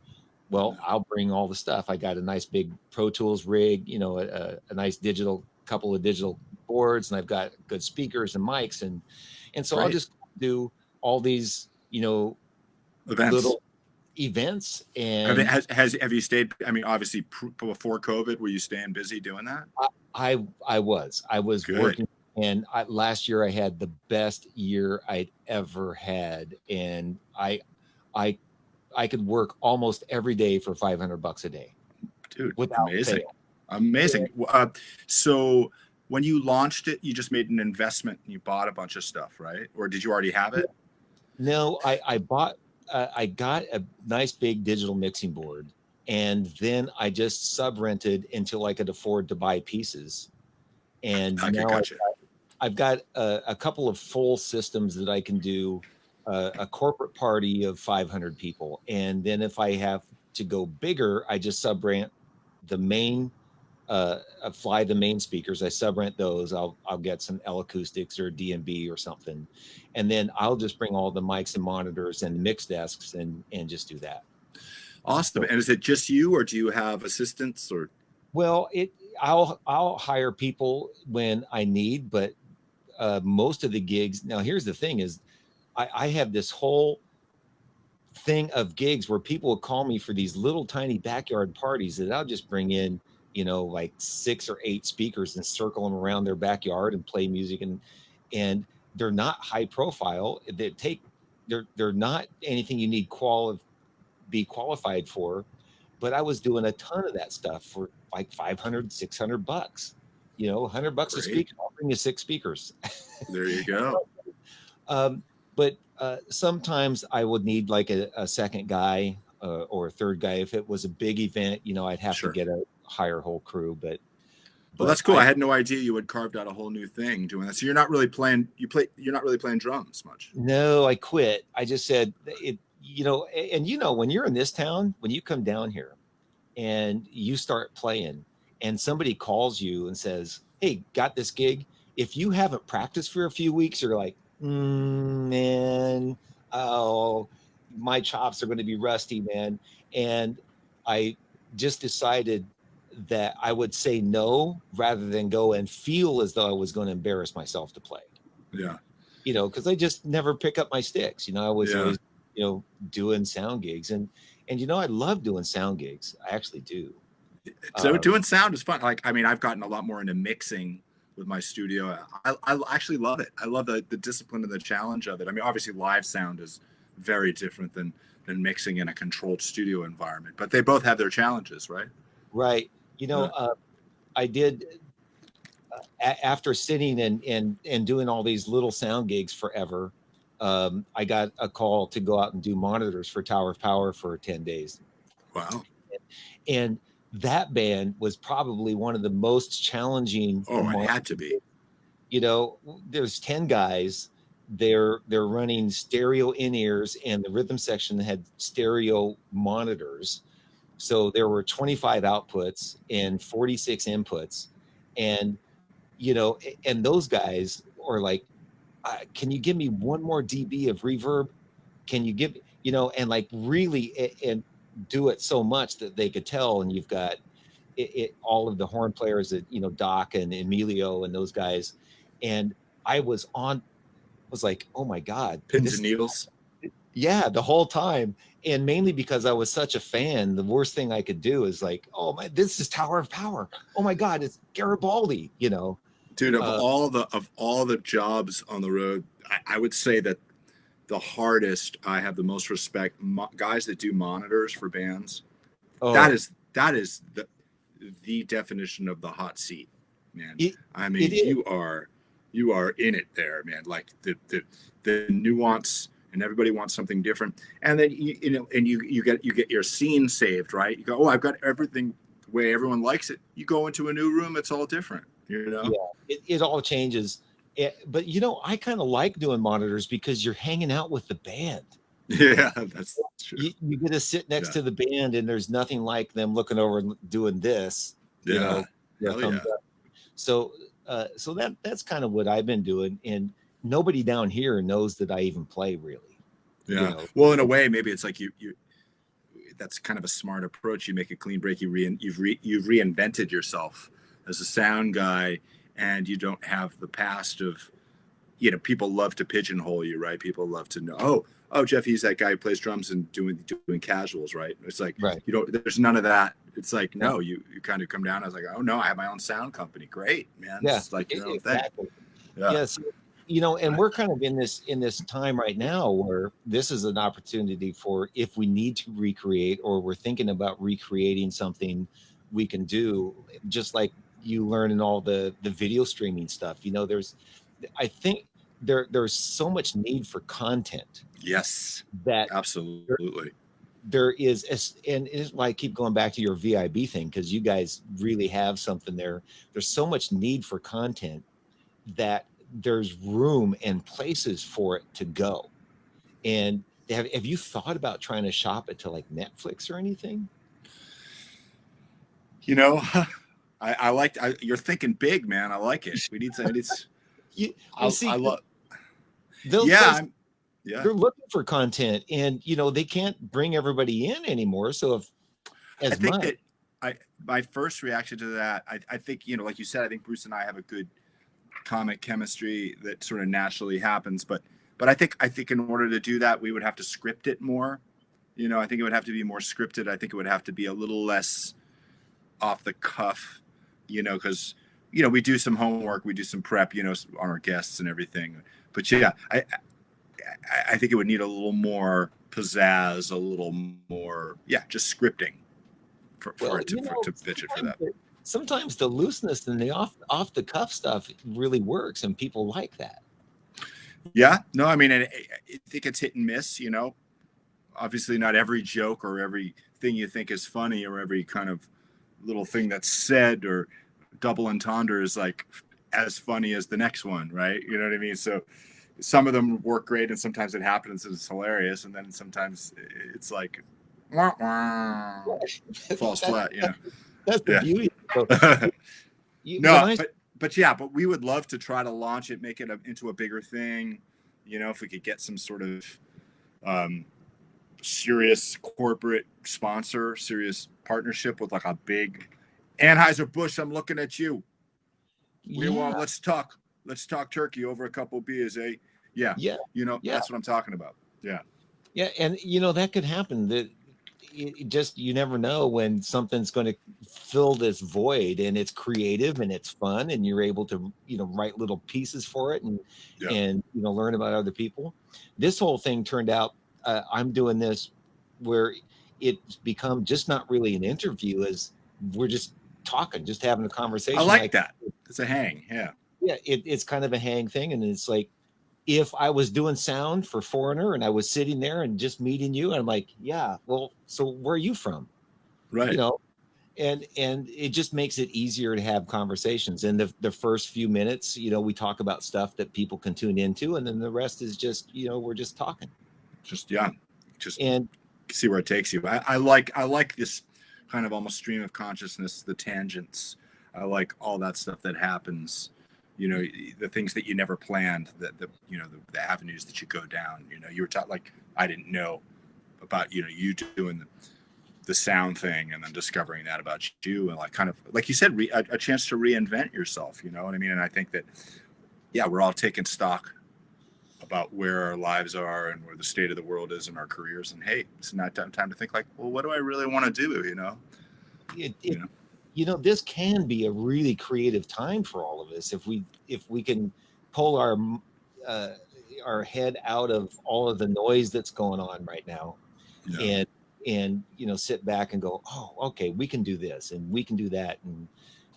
Well, I'll bring all the stuff. I got a nice big Pro Tools rig, a nice couple of digital boards, and I've got good speakers and mics, and so I'll just do all these, little events. And have you stayed? I mean, obviously before COVID, were you staying busy doing that? I was Good. working, and last year I had the best year I'd ever had, and I could work almost every day for $500 a day. Dude, amazing. Fail. Amazing. Yeah. So when you launched it, you just made an investment and you bought a bunch of stuff, right? Or did you already have it? No, I got a nice big digital mixing board, and then I just sub-rented until I could afford to buy pieces. And now I've got a couple of full systems that I can do a corporate party of 500 people. And then if I have to go bigger, I just sub-rent the main, fly the main speakers. I sub-rent those. I'll get some L Acoustics or DMB or something. And then I'll just bring all the mics and monitors and mix desks and just do that. Awesome. And is it just you, or do you have assistants? Or well, I'll hire people when I need, but most of the gigs now. Here's the thing: is I have this whole thing of gigs where people will call me for these little tiny backyard parties that I'll just bring in, like 6 or 8 speakers and circle them around their backyard and play music, and they're not high profile. They're not anything you need be qualified for. But I was doing a ton of that stuff for like 500, $600, $100 a speaker. I'll bring you 6 speakers. There you go. But sometimes I would need like a second guy or a third guy. If it was a big event, I'd have to get a higher whole crew. But well, that's cool. I had no idea you had carved out a whole new thing doing that. So you're not really playing. You're not really playing drums much. No, I quit. I just said it. And when you're in this town, when you come down here and you start playing, and somebody calls you and says, "Hey, got this gig." If you haven't practiced for a few weeks, you're like, man, oh, my chops are going to be rusty, man. And I just decided that I would say no rather than go and feel as though I was going to embarrass myself to play. Yeah. Because I just never pick up my sticks. I was always, doing sound gigs, and I love doing sound gigs. I actually do. So doing sound is fun. Like, I mean, I've gotten a lot more into mixing with my studio. I actually love it. I love the discipline and the challenge of it. I mean, obviously live sound is very different than mixing in a controlled studio environment, but they both have their challenges, right? Right. I did after sitting and doing all these little sound gigs forever. I got a call to go out and do monitors for Tower of Power for 10 days. Wow. And that band was probably one of the most challenging. Oh, it had to be. There's 10 guys. They're running stereo in-ears, and the rhythm section had stereo monitors. So there were 25 outputs and 46 inputs. And, and those guys are like, can you give me one more dB of reverb? Can you give, and like really, and do it so much that they could tell. And you've got all of the horn players that Doc and Emilio and those guys, and I was like, oh my god, pins and needles. Yeah, the whole time. And mainly because I was such a fan, the worst thing I could do is like, oh my, this is Tower of Power. Oh my god, it's Garibaldi. Dude, of all the jobs on the road, I would say that the hardest, I have the most respect, guys that do monitors for bands. Oh. That is the definition of the hot seat, man. You are in it there, man. Like the nuance, and everybody wants something different. And then you get your scene saved, right? You go, oh, I've got everything the way everyone likes it. You go into a new room, it's all different. Yeah, it all changes. But I kind of like doing monitors because you're hanging out with the band. Yeah, that's true. You get to sit next to the band, and there's nothing like them looking over and doing this. So that's kind of what I've been doing, and nobody down here knows that I even play really. Yeah. Well, in a way, maybe it's like you. That's kind of a smart approach. You make a clean break. You've reinvented yourself as a sound guy, and you don't have the past of, people love to pigeonhole you, right? People love to know, oh, Jeff, he's that guy who plays drums and doing casuals, right? It's like, right. There's none of that. It's like, no, you kind of come down. I was like, oh no, I have my own sound company. Great, man. Yeah, it's like, exactly. Yes. And we're kind of in this time right now where this is an opportunity for, if we need to recreate, or we're thinking about recreating something, we can do, just like you learn in all the video streaming stuff. I think there's so much need for content. Yes, that absolutely there is, and it's why I keep going back to your VIB thing, because you guys really have something there. There's so much need for content that there's room and places for it to go. And have you thought about trying to shop it to like Netflix or anything? I like you're thinking big, man. I like it. We need to. I love. They're looking for content, and they can't bring everybody in anymore. So my first reaction to that, I think, you know, like you said, I think Bruce and I have a good comic chemistry that sort of naturally happens. But I think in order to do that, we would have to script it more. You know, I think it would have to be more scripted. I think it would have to be a little less off the cuff, you know, because, you know, we do some homework, we do some prep, you know, on our guests and everything. But yeah, I think it would need a little more pizzazz, a little more, just scripting for it to pitch it for that. Sometimes the looseness and the off the cuff stuff really works, and people like that. Yeah, no, I mean, I think it's hit and miss, you know. Obviously, not every joke or every thing you think is funny or every kind of little thing that's said or double entendre is like as funny as the next one, right? You know what I mean? So some of them work great, and sometimes it happens and it's hilarious, and then sometimes it's like wah, wah, falls flat. You know, that's the beauty. So, but we would love to try to launch it, make it into a bigger thing. You know, if we could get some sort of serious corporate sponsor, serious partnership with like a big Anheuser-Busch, I'm looking at you. Let's talk turkey over a couple beers, eh? Yeah. You know, that's what I'm talking about. Yeah. Yeah, and you know that could happen. That you never know when something's going to fill this void, and it's creative and it's fun, and you're able to, you know, write little pieces for it and you know, learn about other people. This whole thing turned out. I'm doing this where it's become just not really an interview, as we're just talking, just having a conversation. I like that. It's a hang. Yeah. Yeah. It's kind of a hang thing. And it's like, if I was doing sound for Foreigner and I was sitting there and just meeting you, and I'm like, yeah, well, so where are you from? Right. You know, and it just makes it easier to have conversations. And the first few minutes, you know, we talk about stuff that people can tune into, and then the rest is just, you know, we're just talking. Just see where it takes you. I like this kind of almost stream of consciousness, the tangents. I like all that stuff that happens, you know, the things that you never planned, the you know, the avenues that you go down. You know, you were taught, like, I didn't know about, you know, you doing the sound thing and then discovering that about you, and like kind of like you said, a chance to reinvent yourself. You know what I mean? And I think that we're all taking stock about where our lives are and where the state of the world is in our careers. And hey, it's not time to think like, well, what do I really want to do? You know, you know, this can be a really creative time for all of us if we can pull our head out of all of the noise that's going on right now, and you know, sit back and go, oh, okay, we can do this and we can do that, and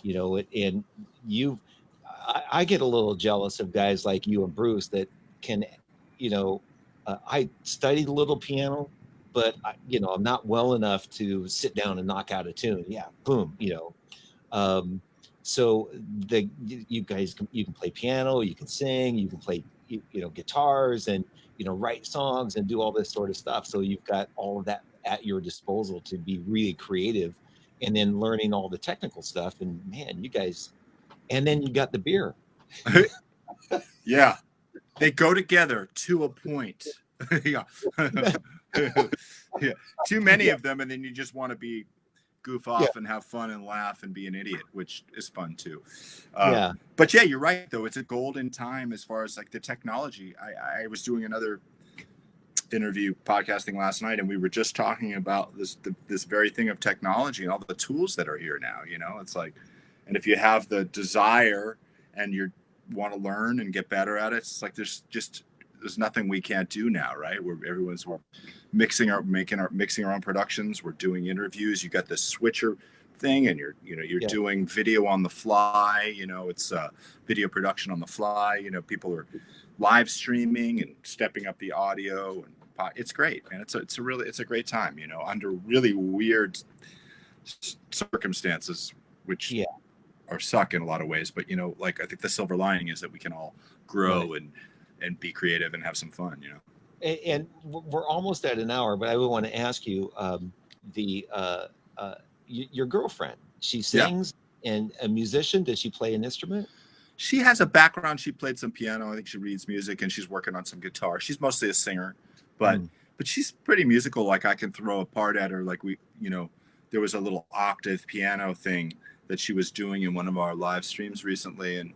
you know, I get a little jealous of guys like you and Bruce that can, you know, I studied a little piano, but you know, I'm not well enough to sit down and knock out a tune. Yeah, boom, you know. So you guys you can play piano, you can sing, you can play, you know, guitars, and you know, write songs and do all this sort of stuff. So you've got all of that at your disposal to be really creative, and then learning all the technical stuff. And man, you guys, and then you got the beer. Yeah. They go together to a point. Yeah. Too many of them, and then you just want to goof off and have fun and laugh and be an idiot, which is fun too. But yeah, you're right though. It's a golden time as far as like the technology. I was doing another interview podcasting last night, and we were just talking about this very thing of technology and all the tools that are here now. You know, it's like, and if you have the desire and you want to learn and get better at it, it's like there's nothing we can't do now, right? We're mixing our own productions. We're doing interviews. You got this switcher thing, and you're doing video on the fly. You know, it's video production on the fly. You know, people are live streaming and stepping up the audio, and it's great, man. It's a great time. You know, under really weird circumstances, which or suck in a lot of ways, but you know, like I think the silver lining is that we can all grow and be creative and have some fun, you know. And we're almost at an hour, but I would want to ask you, your girlfriend, she sings and a musician. Does she play an instrument? She has a background. She played some piano. I think she reads music, and she's working on some guitar. She's mostly a singer, but she's pretty musical. Like I can throw a part at her. Like we, you know, there was a little octave piano thing that she was doing in one of our live streams recently, and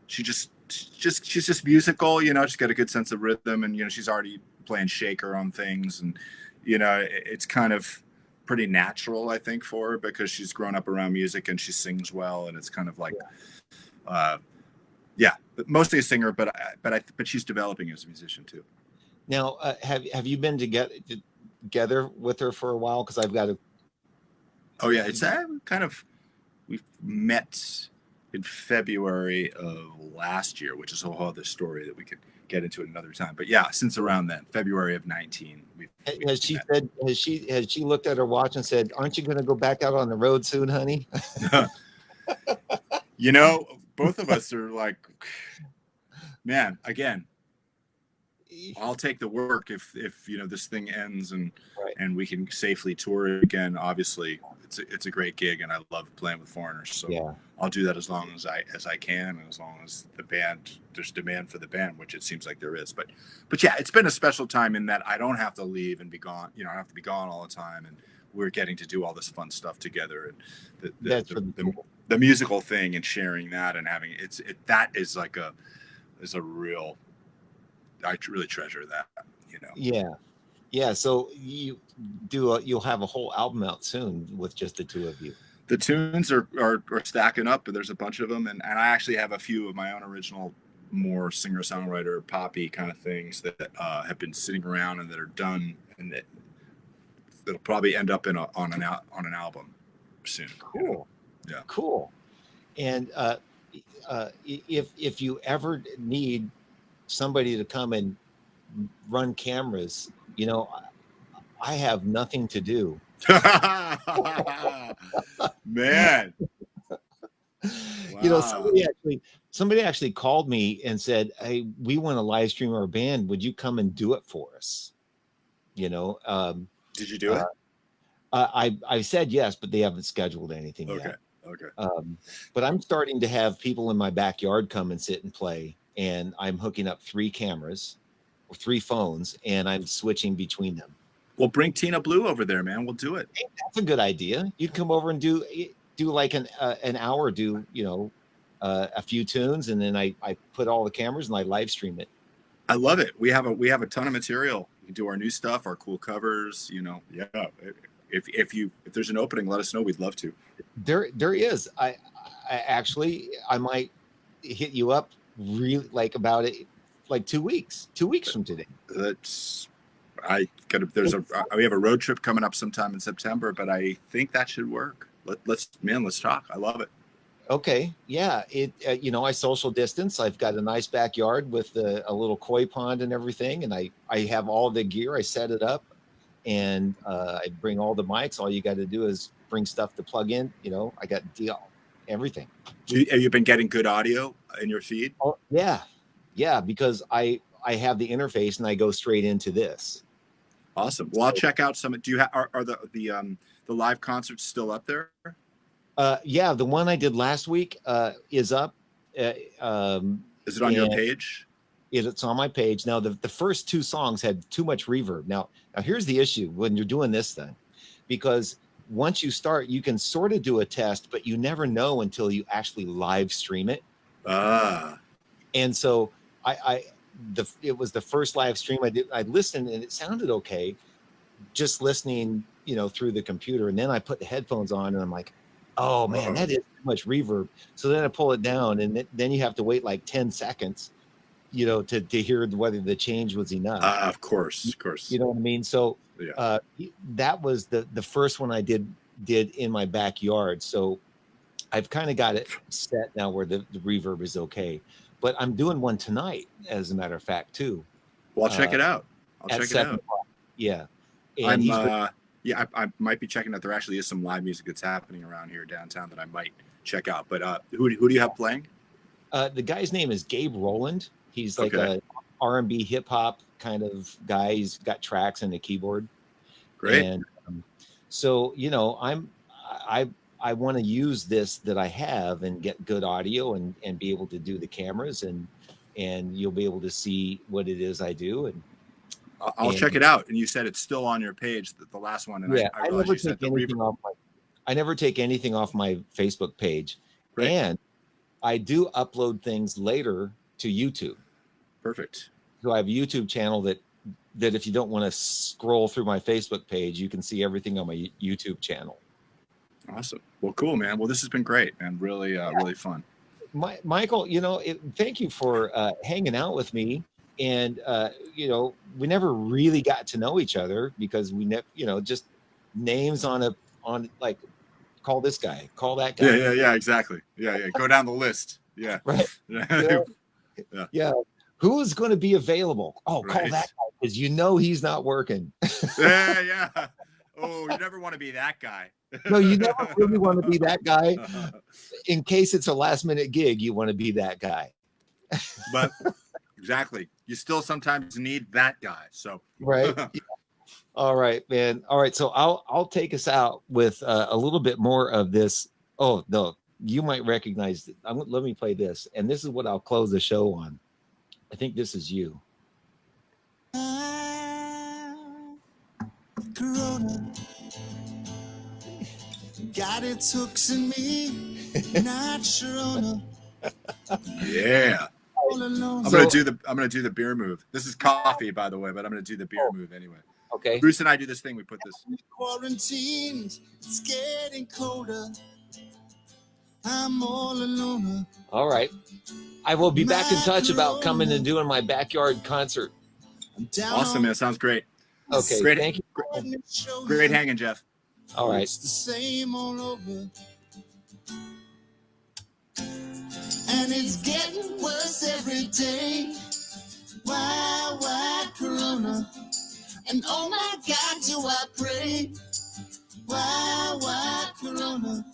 she's just musical, you know. She's got a good sense of rhythm, and you know, she's already playing shaker on things, and you know, it's kind of pretty natural, I think, for her because she's grown up around music and she sings well, and it's kind of like, but mostly a singer, but she's developing as a musician too. Now, have you been together with her for a while? Because I've got to. Oh yeah, it's kind of, we met in February of last year, which is a whole other story that we could get into another time. But yeah, since around then, February of 19. Has she looked at her watch and said, "Aren't you going to go back out on the road soon, honey?" You know, both of us are like, man, again, I'll take the work if you know, this thing ends and we can safely tour again. Obviously, it's a great gig, and I love playing with Foreigners. So yeah, I'll do that as long as I can, and as long as there's demand for the band, which it seems like there is. But yeah, it's been a special time in that I don't have to leave and be gone. You know, I don't have to be gone all the time, and we're getting to do all this fun stuff together, and the musical thing and sharing that and having that is like a real. I really treasure that, you know. Yeah. So you'll have a whole album out soon with just the two of you. The tunes are stacking up, and there's a bunch of them, and I actually have a few of my own original, more singer-songwriter poppy kind of things that have been sitting around and that are done, and that'll probably end up on an album soon. Cool. You know? Yeah. Cool. And if you ever need somebody to come and run cameras, you know, I have nothing to do. Man. Wow. You know, somebody actually called me and said, "Hey, we want to live stream our band. Would you come and do it for us?" You know, did you do it? I said yes, but they haven't scheduled anything yet. Okay. But I'm starting to have people in my backyard come and sit and play. And I'm hooking up 3 cameras or 3 phones, and I'm switching between them. Well, bring Tina Blue over there, man. We'll do it. Hey, that's a good idea. You'd come over and do like an hour, you know, a few tunes, and then I put all the cameras and I live stream it. I love it. We have a ton of material. We can do our new stuff, our cool covers. You know, yeah. If there's an opening, let us know. We'd love to. There is. I might hit you up. Really, like about it, like 2 weeks from today. We have a road trip coming up sometime in September, but I think that should work. Let's talk. I love it. Okay, yeah. You know, I social distance. I've got a nice backyard with a little koi pond and everything, and I have all the gear. I set it up, and I bring all the mics. All you got to do is bring stuff to plug in. You know, I got everything. Have you been getting good audio in your feed? Oh, yeah, because I have the interface and I go straight into this. Awesome. Well, I'll check out some. Do you are the live concerts still up there? Yeah, the one I did last week is up. Is it on your page? It's on my page now. The first 2 songs had too much reverb. Now here's the issue when you're doing this thing, because once you start, you can sort of do a test, but you never know until you actually live stream it. And so it was the first live stream I did. I listened and it sounded okay, just listening, you know, through the computer. And then I put the headphones on and I'm like, oh man, that is too much reverb. So then I pull it down, and then you have to wait like 10 seconds, you know, to hear whether the change was enough. Of course. You know what I mean? So that was the first one I did in my backyard. So I've kind of got it set now where the reverb is okay. But I'm doing one tonight, as a matter of fact, too. Well, I'll check it out. Yeah. And I might be checking out. There actually is some live music that's happening around here downtown that I might check out. But who do you have playing? The guy's name is Gabe Rowland. He's like a R&B hip hop kind of guy. He's got tracks and a keyboard. Great. And so, you know, I want to use this that I have and get good audio and be able to do the cameras, and you'll be able to see what it is I do. And I'll check it out. And you said it's still on your page, the last one. And I never take anything off I never take anything off my Facebook page. Great. And I do upload things later to YouTube. Perfect. So I have a YouTube channel that if you don't want to scroll through my Facebook page, you can see everything on my YouTube channel. Awesome. Well, cool, man. Well, this has been great, man. Really, really fun. Michael, thank you for hanging out with me. And, we never really got to know each other because we never, just names on like, call this guy, call that guy. Yeah, exactly. Yeah. Go down the list. Yeah. Right. Yeah. Who's going to be available? Oh, call that guy because he's not working. Yeah. Oh, you never want to be that guy. No, you never really want to be that guy. In case it's a last minute gig, you want to be that guy. But exactly. You still sometimes need that guy. So right. Yeah. All right, man. All right. So I'll take us out with a little bit more of this. Oh, no, you might recognize it. Let me play this. And this is what I'll close the show on. I think this is you. Corona got its hooks in me, not Sharona. Yeah. I'm gonna do the beer move. This is coffee, by the way, but I'm gonna do the beer move anyway. Okay. Bruce and I do this thing. We put this. Quarantined, it's getting colder. I'm all alone. All right. I will be back in touch about coming and doing my backyard concert. Awesome, man. Sounds great. Okay. Great. Thank you. Great hanging, Jeff. All right. It's the same all over. And it's getting worse every day. Why, Corona? And oh my God, do I pray? Why, Corona?